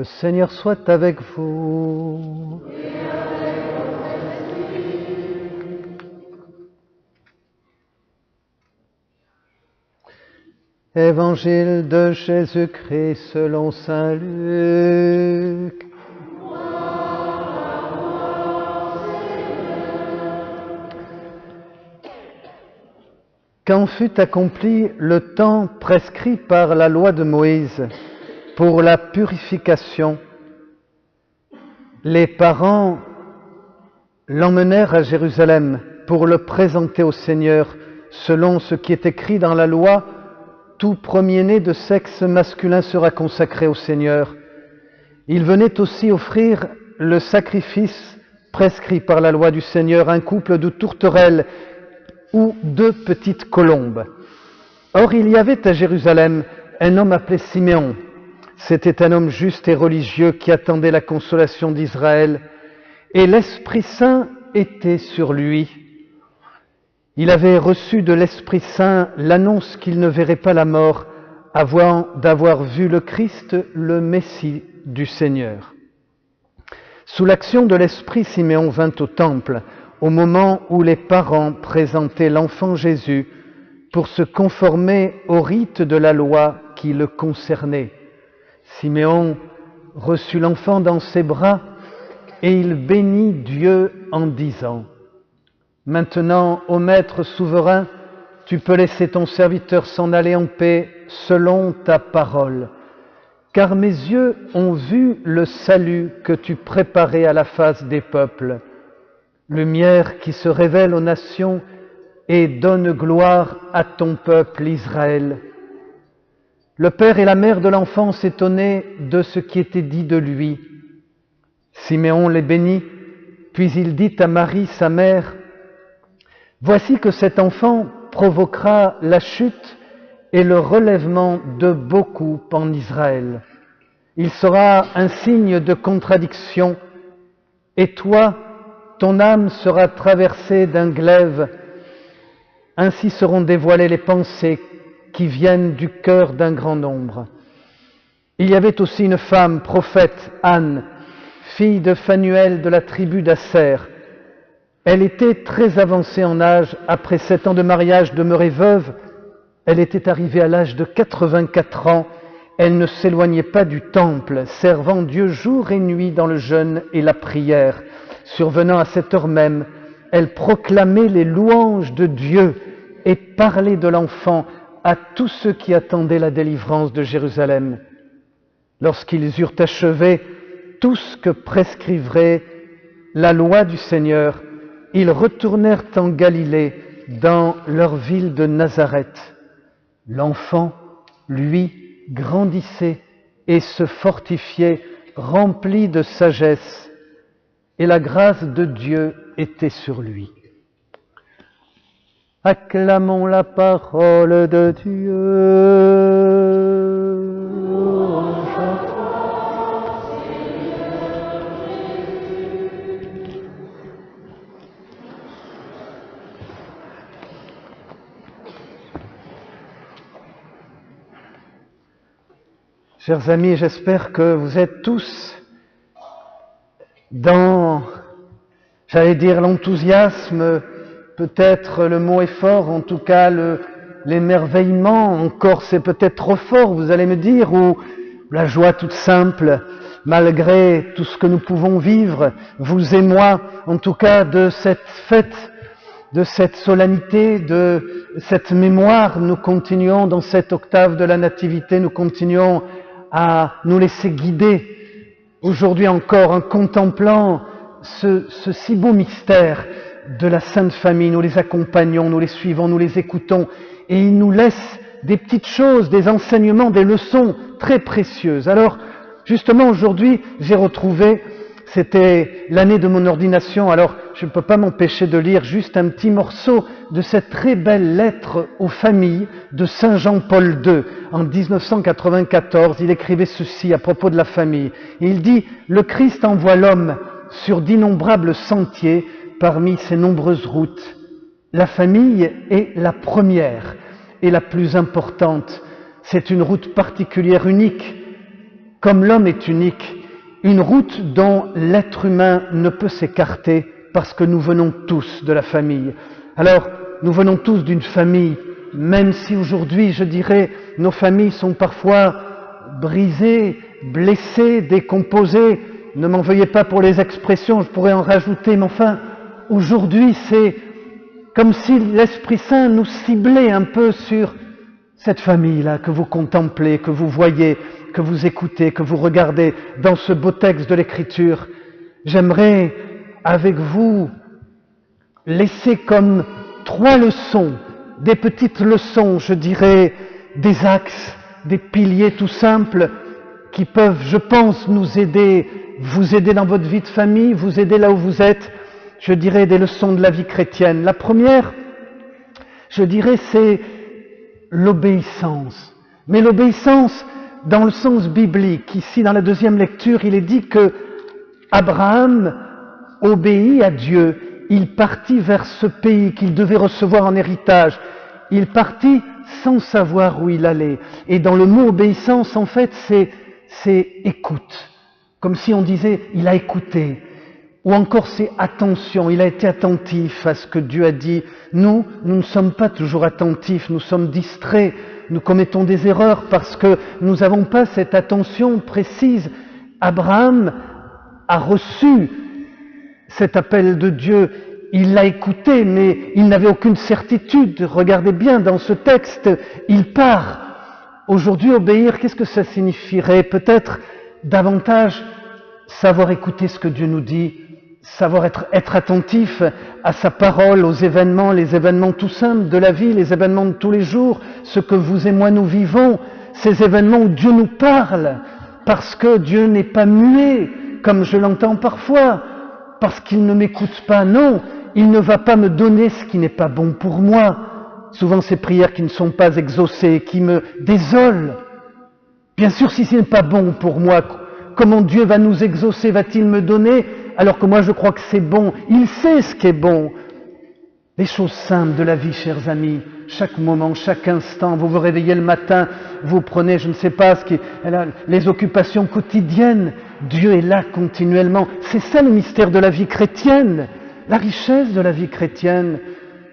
Le Seigneur soit avec vous. Évangile de Jésus-Christ selon saint Luc. Quand fut accompli le temps prescrit par la loi de Moïse pour la purification, les parents l'emmenèrent à Jérusalem pour le présenter au Seigneur selon ce qui est écrit dans la loi. Tout premier-né de sexe masculin sera consacré au Seigneur. Il venait aussi offrir le sacrifice prescrit par la loi du Seigneur, un couple de tourterelles ou 2 petites colombes. Or, il y avait à Jérusalem un homme appelé Siméon. C'était un homme juste et religieux qui attendait la consolation d'Israël, et l'Esprit Saint était sur lui. Il avait reçu de l'Esprit Saint l'annonce qu'il ne verrait pas la mort avant d'avoir vu le Christ, le Messie du Seigneur. Sous l'action de l'Esprit, Siméon vint au temple au moment où les parents présentaient l'enfant Jésus pour se conformer au rite de la loi qui le concernait. Siméon reçut l'enfant dans ses bras et il bénit Dieu en disant : « Maintenant, ô Maître souverain, tu peux laisser ton serviteur s'en aller en paix selon ta parole, car mes yeux ont vu le salut que tu préparais à la face des peuples, lumière qui se révèle aux nations et donne gloire à ton peuple Israël. » Le père et la mère de l'enfant s'étonnaient de ce qui était dit de lui. Siméon les bénit, puis il dit à Marie, sa mère : « Voici que cet enfant provoquera la chute et le relèvement de beaucoup en Israël. Il sera un signe de contradiction, et toi, ton âme sera traversée d'un glaive. Ainsi seront dévoilées les pensées qui viennent du cœur d'un grand nombre. » Il y avait aussi une femme, prophète, Anne, fille de Phanuel de la tribu d'Asser. Elle était très avancée en âge. Après 7 ans de mariage, demeurée veuve, elle était arrivée à l'âge de 84 ans. Elle ne s'éloignait pas du temple, servant Dieu jour et nuit dans le jeûne et la prière. Survenant à cette heure même, elle proclamait les louanges de Dieu et parlait de l'enfant à tous ceux qui attendaient la délivrance de Jérusalem. Lorsqu'ils eurent achevé tout ce que prescrivait la loi du Seigneur, ils retournèrent en Galilée, dans leur ville de Nazareth. L'enfant, lui, grandissait et se fortifiait, rempli de sagesse, et la grâce de Dieu était sur lui. Acclamons la parole de Dieu. Chers amis, j'espère que vous êtes tous dans, j'allais dire, l'enthousiasme, peut-être le mot est fort, en tout cas l'émerveillement, encore c'est peut-être trop fort, vous allez me dire, ou la joie toute simple, malgré tout ce que nous pouvons vivre, vous et moi, en tout cas de cette fête, de cette solennité, de cette mémoire. Nous continuons dans cette octave de la Nativité, nous continuons à nous laisser guider aujourd'hui encore en contemplant ce si beau mystère de la Sainte Famille. Nous les accompagnons, nous les suivons, nous les écoutons, et ils nous laissent des petites choses, des enseignements, des leçons très précieuses. Alors, justement, aujourd'hui, j'ai retrouvé, c'était l'année de mon ordination, alors je ne peux pas m'empêcher de lire juste un petit morceau de cette très belle lettre aux familles de Saint Jean-Paul II. En 1994, il écrivait ceci à propos de la famille. Il dit « Le Christ envoie l'homme sur d'innombrables sentiers parmi ces nombreuses routes. La famille est la première et la plus importante. C'est une route particulière, unique. comme l'homme est unique, une route dont l'être humain ne peut s'écarter parce que nous venons tous de la famille. Alors, nous venons tous d'une famille, même si aujourd'hui, je dirais, nos familles sont parfois brisées, blessées, décomposées. Ne m'en veuillez pas pour les expressions, je pourrais en rajouter, mais enfin, aujourd'hui, c'est comme si l'Esprit Saint nous ciblait un peu sur cette famille-là que vous contemplez, que vous voyez, que vous écoutez, que vous regardez dans ce beau texte de l'Écriture. J'aimerais, avec vous, laisser comme 3 leçons, des petites leçons, je dirais, des axes, des piliers tout simples qui peuvent, je pense, nous aider, vous aider dans votre vie de famille, vous aider là où vous êtes, je dirais des leçons de la vie chrétienne. La première, je dirais, c'est l'obéissance. Mais l'obéissance dans le sens biblique. Ici, dans la deuxième lecture, il est dit que Abraham obéit à Dieu. Il partit vers ce pays qu'il devait recevoir en héritage. Il partit sans savoir où il allait. Et dans le mot obéissance, en fait, c'est écoute. Comme si on disait, il a écouté. Ou encore c'est attention, il a été attentif à ce que Dieu a dit. Nous ne sommes pas toujours attentifs, nous sommes distraits, nous commettons des erreurs parce que nous n'avons pas cette attention précise. Abraham a reçu cet appel de Dieu, il l'a écouté, mais il n'avait aucune certitude. Regardez bien dans ce texte, il part. Aujourd'hui, obéir, qu'est-ce que ça signifierait? Peut-être davantage savoir écouter ce que Dieu nous dit, savoir être attentif à sa parole, aux événements, les événements tout simples de la vie, les événements de tous les jours, ce que vous et moi nous vivons, ces événements où Dieu nous parle, parce que Dieu n'est pas muet, comme je l'entends parfois, parce qu'il ne m'écoute pas, non, il ne va pas me donner ce qui n'est pas bon pour moi. Souvent ces prières qui ne sont pas exaucées, qui me désolent. Bien sûr, si ce n'est pas bon pour moi, comment Dieu va nous exaucer, va-t-il me donner, alors que moi je crois que c'est bon. Il sait ce qui est bon. Les choses simples de la vie, chers amis, chaque moment, chaque instant, vous vous réveillez le matin, vous prenez, je ne sais pas, les occupations quotidiennes, Dieu est là continuellement. C'est ça le mystère de la vie chrétienne, la richesse de la vie chrétienne,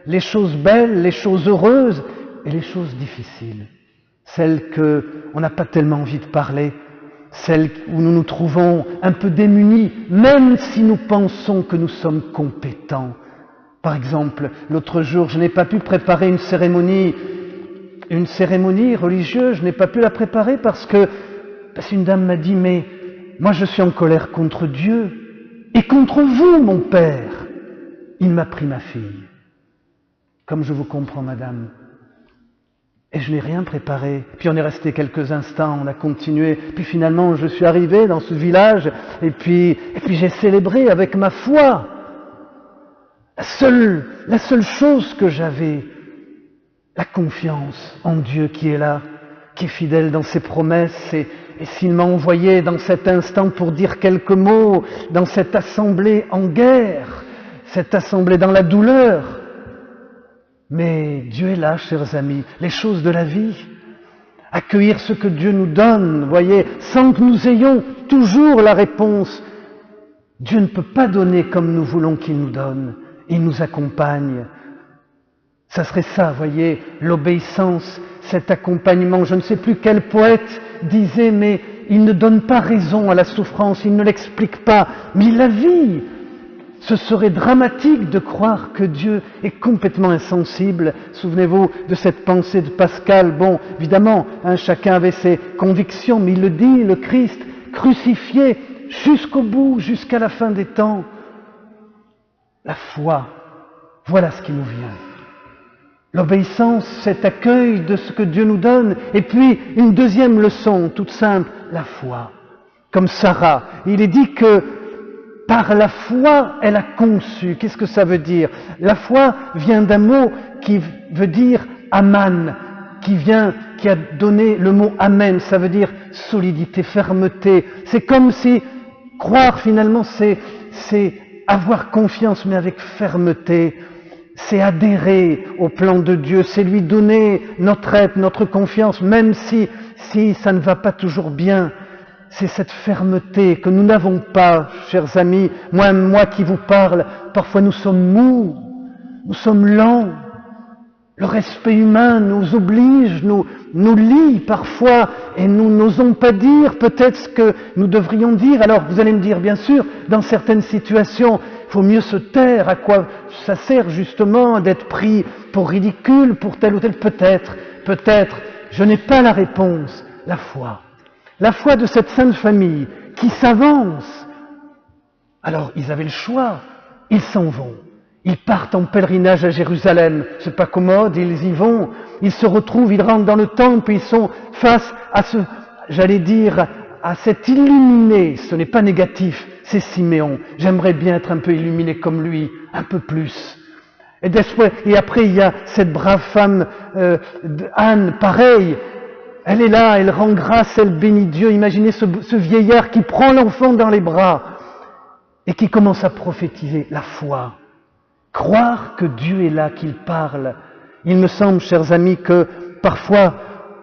les choses belles, les choses heureuses et les choses difficiles, celles qu'on n'a pas tellement envie de parler, celles où nous nous trouvons un peu démunis, même si nous pensons que nous sommes compétents. Par exemple, l'autre jour, je n'ai pas pu préparer une cérémonie religieuse, je n'ai pas pu la préparer parce qu'une dame m'a dit, mais moi je suis en colère contre Dieu et contre vous, mon père. Il m'a pris ma fille. Comme je vous comprends, madame. Et je n'ai rien préparé. Puis on est resté quelques instants, on a continué. Puis finalement, je suis arrivé dans ce village et puis j'ai célébré avec ma foi. La seule chose que j'avais, la confiance en Dieu qui est là, qui est fidèle dans ses promesses. Et s'il m'a envoyé dans cet instant pour dire quelques mots dans cette assemblée en guerre, cette assemblée dans la douleur, mais Dieu est là, chers amis, les choses de la vie, accueillir ce que Dieu nous donne, voyez, sans que nous ayons toujours la réponse. Dieu ne peut pas donner comme nous voulons qu'il nous donne, il nous accompagne. Ça serait ça, voyez, l'obéissance, cet accompagnement. Je ne sais plus quel poète disait, mais il ne donne pas raison à la souffrance, il ne l'explique pas, mais il la vit. Ce serait dramatique de croire que Dieu est complètement insensible. Souvenez-vous de cette pensée de Pascal. Bon, évidemment, chacun avait ses convictions, mais il le dit, le Christ, crucifié jusqu'au bout, jusqu'à la fin des temps. La foi, voilà ce qui nous vient. L'obéissance, cet accueil de ce que Dieu nous donne. Et puis, une deuxième leçon, toute simple, la foi. Comme Sarah, il est dit que par la foi, elle a conçu. Qu'est-ce que ça veut dire? La foi vient d'un mot qui veut dire aman, qui a donné le mot amen. Ça veut dire solidité, fermeté. C'est comme si croire finalement, c'est avoir confiance, mais avec fermeté. C'est adhérer au plan de Dieu. C'est lui donner notre aide, notre confiance, même si ça ne va pas toujours bien. c'est cette fermeté que nous n'avons pas, chers amis. Moi qui vous parle, parfois nous sommes mous, nous sommes lents. Le respect humain nous oblige, nous lie parfois et nous n'osons pas dire peut-être ce que nous devrions dire. Alors vous allez me dire, bien sûr, dans certaines situations, il faut mieux se taire. À quoi ça sert justement d'être pris pour ridicule, pour tel ou tel? Peut-être, je n'ai pas la réponse. La foi de cette sainte famille qui s'avance. Alors ils avaient le choix, ils s'en vont. Ils partent en pèlerinage à Jérusalem, c'est pas commode, ils y vont, ils se retrouvent, ils rentrent dans le temple, ils sont face à à cet illuminé, ce n'est pas négatif, c'est Siméon. J'aimerais bien être un peu illuminé comme lui, un peu plus. Et après il y a cette brave femme, Anne, pareil, elle est là, elle rend grâce, elle bénit Dieu. Imaginez ce vieillard qui prend l'enfant dans les bras et qui commence à prophétiser la foi. Croire que Dieu est là, qu'il parle. Il me semble, chers amis, que parfois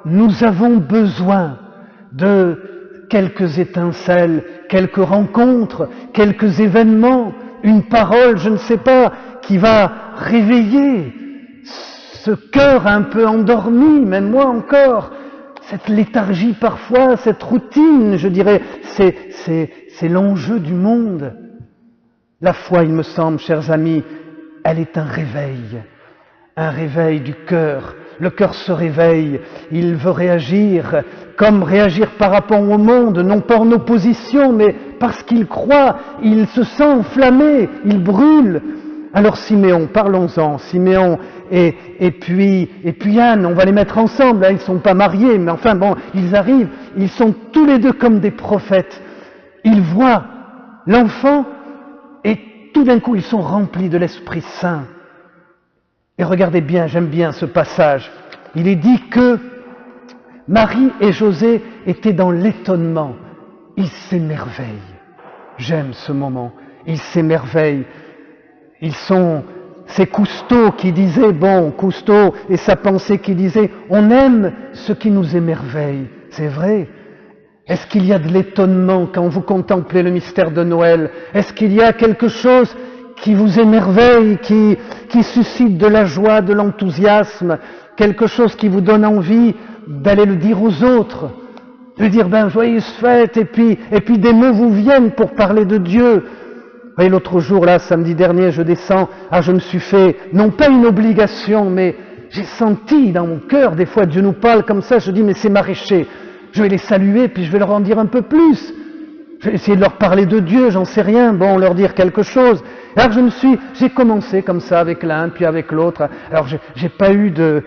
nous avons besoin de quelques étincelles, quelques rencontres, quelques événements, une parole, je ne sais pas, qui va réveiller ce cœur un peu endormi, même moi encore, cette léthargie parfois, cette routine, je dirais, c'est l'enjeu du monde. La foi, il me semble, chers amis, elle est un réveil du cœur. Le cœur se réveille, il veut réagir, comme réagir par rapport au monde, non pas en opposition, mais parce qu'il croit, il se sent enflammé, il brûle. Alors Siméon, parlons-en, Siméon et puis Anne, on va les mettre ensemble, hein, ils ne sont pas mariés, mais enfin bon, ils arrivent, ils sont tous les deux comme des prophètes. Ils voient l'enfant et tout d'un coup ils sont remplis de l'Esprit Saint. Et regardez bien, j'aime bien ce passage, il est dit que Marie et José étaient dans l'étonnement, ils s'émerveillent. J'aime ce moment, ils s'émerveillent. C'est Cousteau qui disait, Cousteau et sa pensée qui disait, on aime ce qui nous émerveille. C'est vrai. Est-ce qu'il y a de l'étonnement quand vous contemplez le mystère de Noël? Est-ce qu'il y a quelque chose qui vous émerveille, qui suscite de la joie, de l'enthousiasme, quelque chose qui vous donne envie d'aller le dire aux autres, de dire, joyeuse fête, et puis des mots vous viennent pour parler de Dieu. Et l'autre jour, là, samedi dernier, je descends, je me suis fait, non pas une obligation, mais j'ai senti dans mon cœur, des fois Dieu nous parle comme ça, je dis, mais c'est maraîcher, je vais les saluer, puis je vais leur en dire un peu plus. Je vais essayer de leur parler de Dieu, j'en sais rien, leur dire quelque chose. Alors j'ai commencé comme ça avec l'un, puis avec l'autre. Alors j'ai pas eu de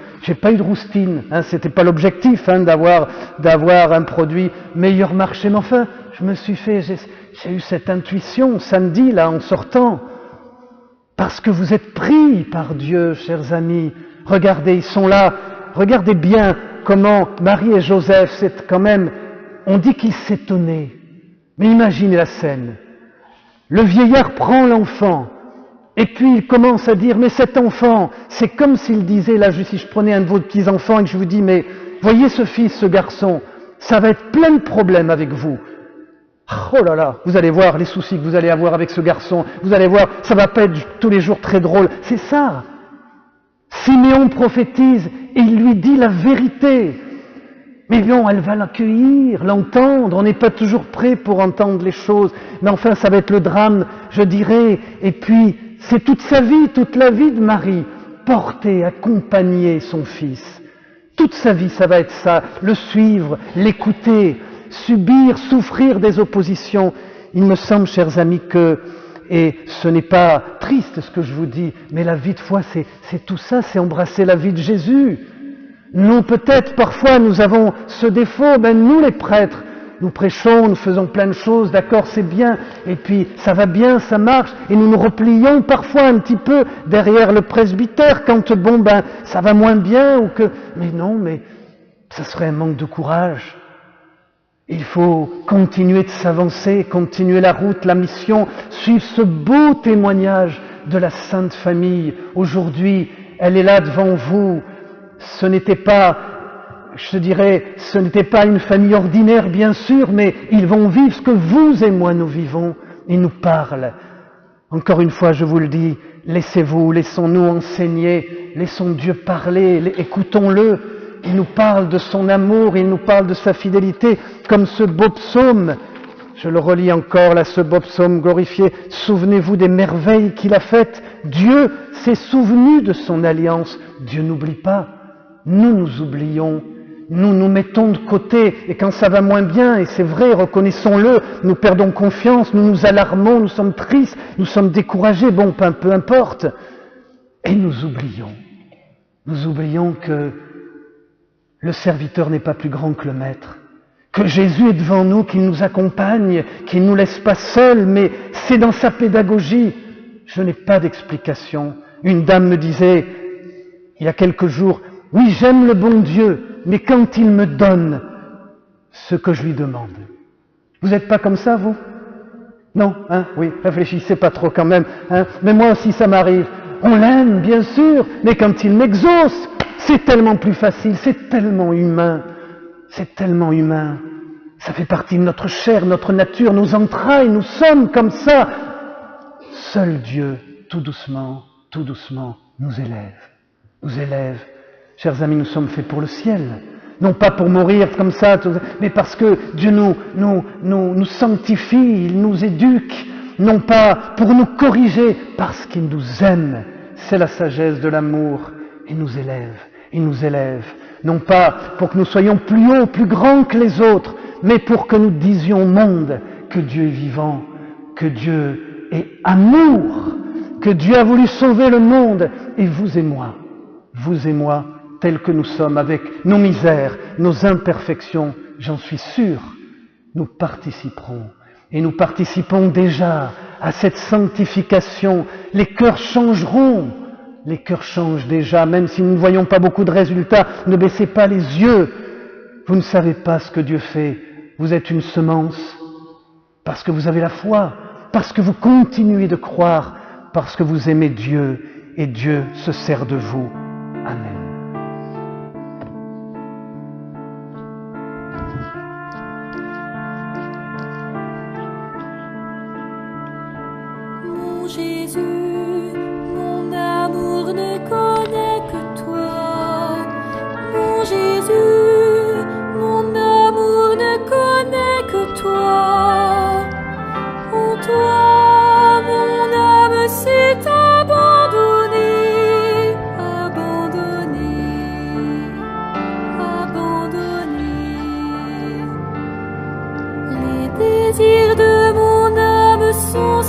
roustine, hein, c'était pas l'objectif, hein, d'avoir un produit meilleur marché, mais enfin, je me suis fait, j'ai eu cette intuition samedi, là, en sortant. Parce que vous êtes pris par Dieu, chers amis. Regardez, ils sont là. Regardez bien comment Marie et Joseph, c'est quand même, on dit qu'ils s'étonnaient. Mais imaginez la scène. Le vieillard prend l'enfant, et puis il commence à dire, mais cet enfant, c'est comme s'il disait, là, si je prenais un de vos petits-enfants et que je vous dis, mais voyez ce fils, ce garçon, ça va être plein de problèmes avec vous. Oh là là, vous allez voir les soucis que vous allez avoir avec ce garçon, vous allez voir, ça va pas être tous les jours très drôle. C'est ça. Siméon prophétise et il lui dit la vérité. Mais bon, elle va l'accueillir, l'entendre, on n'est pas toujours prêt pour entendre les choses, mais enfin ça va être le drame, je dirais, et puis c'est toute sa vie, toute la vie de Marie, porter, accompagner son fils. Toute sa vie, ça va être ça, le suivre, l'écouter, subir, souffrir des oppositions. Il me semble, chers amis, et ce n'est pas triste ce que je vous dis, mais la vie de foi, c'est tout ça, c'est embrasser la vie de Jésus. Nous, peut-être, parfois, nous avons ce défaut, nous les prêtres, nous prêchons, nous faisons plein de choses, d'accord, c'est bien, et puis ça va bien, ça marche, et nous nous replions parfois un petit peu derrière le presbytère quand, ça va moins bien, mais non, mais ça serait un manque de courage. Il faut continuer de s'avancer, continuer la route, la mission, suivre ce beau témoignage de la Sainte Famille. Aujourd'hui, elle est là devant vous. Ce n'était pas je dirais, ce n'était pas une famille ordinaire, bien sûr, mais ils vont vivre ce que vous et moi nous vivons. Ils nous parlent. Encore une fois, je vous le dis, laissons-nous enseigner, laissons Dieu parler, écoutons-le. Il nous parle de son amour, il nous parle de sa fidélité, comme ce beau psaume. Je le relis encore, là, ce beau psaume glorifié. Souvenez-vous des merveilles qu'il a faites. Dieu s'est souvenu de son alliance. Dieu n'oublie pas. Nous nous oublions. Nous nous mettons de côté. Et quand ça va moins bien, et c'est vrai, reconnaissons-le, nous perdons confiance, nous nous alarmons, nous sommes tristes, nous sommes découragés. Bon, peu importe. Et nous oublions. Nous oublions que le serviteur n'est pas plus grand que le maître. Que Jésus est devant nous, qu'il nous accompagne, qu'il ne nous laisse pas seuls, mais c'est dans sa pédagogie. Je n'ai pas d'explication. Une dame me disait, il y a quelques jours, « Oui, j'aime le bon Dieu, mais quand il me donne ce que je lui demande. » Vous n'êtes pas comme ça, vous? Non, hein? Oui, réfléchissez pas trop quand même. Hein? Mais moi aussi, ça m'arrive. On l'aime, bien sûr, mais quand il m'exauce, c'est tellement plus facile, c'est tellement humain. C'est tellement humain. Ça fait partie de notre chair, notre nature, nos entrailles, nous sommes comme ça. Seul Dieu, tout doucement, nous élève. Nous élève. Chers amis, nous sommes faits pour le ciel. Non pas pour mourir comme ça, mais parce que Dieu nous sanctifie, il nous éduque. Non pas pour nous corriger, parce qu'il nous aime. C'est la sagesse de l'amour. Il nous élève. Non pas pour que nous soyons plus hauts, plus grands que les autres, mais pour que nous disions au monde que Dieu est vivant, que Dieu est amour, que Dieu a voulu sauver le monde, et vous et moi, tels que nous sommes, avec nos misères, nos imperfections, j'en suis sûr, nous participerons. Et nous participons déjà à cette sanctification. Les cœurs changeront. Les cœurs changent déjà, même si nous ne voyons pas beaucoup de résultats. Ne baissez pas les yeux. Vous ne savez pas ce que Dieu fait. Vous êtes une semence parce que vous avez la foi, parce que vous continuez de croire, parce que vous aimez Dieu et Dieu se sert de vous. Amen. Mon Jésus, mon amour ne connaît que toi. Mon Jésus, mon amour ne connaît que toi. En toi, mon âme s'est abandonnée. Les désirs de mon âme sont